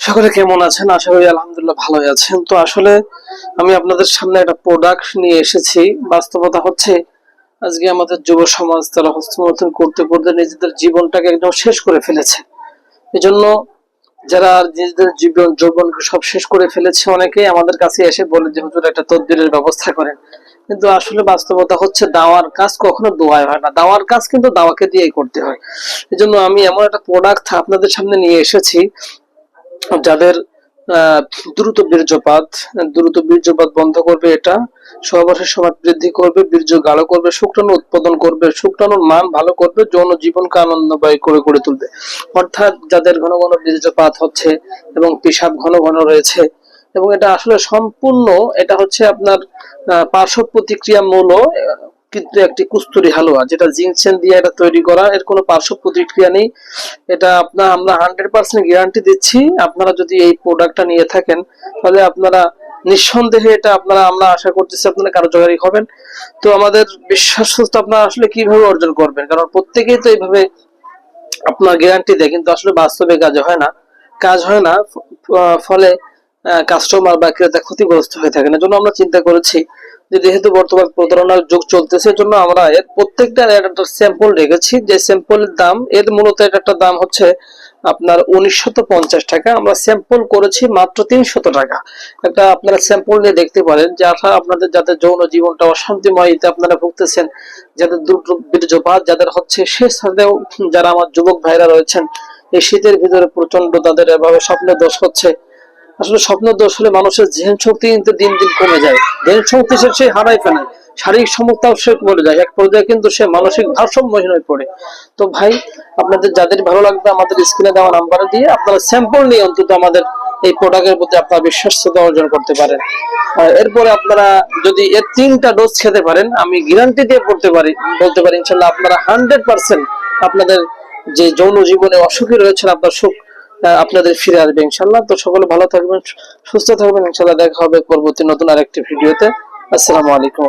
সকলে কেমন আছেন? আশা করি আলহামদুলিল্লাহ ভালোই আছেন। তো আসলে আমি আপনাদের সামনে একটা প্রোডাক্ট নিয়ে এসেছি। বাস্তবতা হচ্ছে আজকে আমাদের যুব সমাজ তারা হস্তমৈথুন করতে করতে নিজেদের জীবনটাকে একদম শেষ করে ফেলেছে। এজন্য যারা নিজেদের জীবন যৌবনকে সব শেষ করে ফেলেছে, অনেকেই আমাদের কাছে এসে বলে যে হুজুর একটা তদবিরের ব্যবস্থা করেন। কিন্তু আসলে বাস্তবতা হচ্ছে দাওয়ার কাজ কখনো দোয়ায় হয় না, দাওয়ার কাজ কিন্তু দাওয়াকে দিয়েই করতে হয়। এজন্য আমি এমন একটা প্রোডাক্ট আপনাদের সামনে নিয়ে এসেছি যাদের আহ, দ্রুত বীর্যপাত বন্ধ করবে, এটা সহবাসের সময় বৃদ্ধি করবে, বীর্য গাঢ় করবে, শুক্রাণু উৎপাদন করবে, শুক্রাণুর মান ভালো করবে, যৌন জীবনকে আনন্দময় করে গড়ে তুলবে। অর্থাৎ যাদের ঘন ঘন বীর্যপাত হচ্ছে এবং পেশাব ঘন ঘন রয়েছে, এবং এটা আসলে সম্পূর্ণ এটা হচ্ছে আপনার পার্শ্ব প্রতিক্রিয়া মূলক কিন্তু একটি কুস্তুরি হালুয়া, যেটা জিনসেন দিয়ে এটা তৈরি করা, এর কোনো পার্শ্ব প্রতিক্রিয়া নেই। এটা আমরা 100% গ্যারান্টি দিচ্ছি। আপনারা যদি এই প্রোডাক্টটা নিয়ে থাকেন তাহলে আপনারা নিঃসন্দেহে এটা আমরা আশা করতেছি আপনারা কার্যকারী হবেন। তো আমাদের বিশ্বাসটা আপনারা আসলে কিভাবে অর্জন করবেন, কারণ প্রত্যেকেই তো এইভাবে আপনার গ্যারান্টি দেয়, কিন্তু আসলে বাস্তবে কাজ হয় না। ফলে কাস্টমার বা ক্রেতা ক্ষতিগ্রস্ত হয়ে থাকেন। এজন্য আমরা চিন্তা করেছি যে যেহেতু বর্তমান প্রতারণার যুগ চলতেছে, জন্য আমরা এর প্রত্যেকটা একটা স্যাম্পল রেখেছি, যে স্যাম্পলের দাম এর মূলত একটা দাম হচ্ছে আপনার 1950 টাকা। আমরা স্যাম্পল করেছি মাত্র 300 টাকা। একটা আপনারা স্যাম্পল নিয়ে দেখতে পারেন যে আপনাদের যাদের যৌন জীবনটা অশান্তিময় আপনারা ভুগতেছেন, যাদের দ্রুত বীর্যপাত যাদের হচ্ছে, সে সাথেও যারা আমার যুবক ভাইরা রয়েছেন এই শীতের ভিতরে প্রচন্ড তাদের এভাবে স্বপ্নে দোষ হচ্ছে। আসলে স্বপ্ন দোষ হলে মানুষের জেন শক্তি কিন্তু দিন দিন কমে যায়, জেন শক্তি সে হারাই ফেলে, শারীরিক সমতাও সে কমে যায়, এক পর্যায়ে কিন্তু সে মানসিক ভারসাম্যহীন হয়ে পড়ে। তো ভাই, আপনাদের যাদের ভালো লাগবে আমাদের স্ক্রিনে দেওয়া নাম্বারে দিয়ে আপনারা স্যাম্পল নিয়ে অন্তত আমাদের এই প্রোডাক্টের প্রতি আপনারা বিশ্বাসযোগ্যতা অর্জন করতে পারেন। এরপরে আপনারা যদি এর 3টা ডোজ খেতে পারেন, আমি গ্যারান্টি দিয়ে বলতে পারি ইনশাল্লাহ আপনারা 100% আপনাদের যে যৌন জীবনে অসুখী রয়েছেন আপনার সুখ আপনাদের ফিরে আসবে ইনশাল্লাহ। তো সকলে ভালো থাকবেন, সুস্থ থাকবেন, ইনশাল্লাহ দেখা হবে পরবর্তী নতুন আরেকটি ভিডিওতে। আসসালামু আলাইকুম।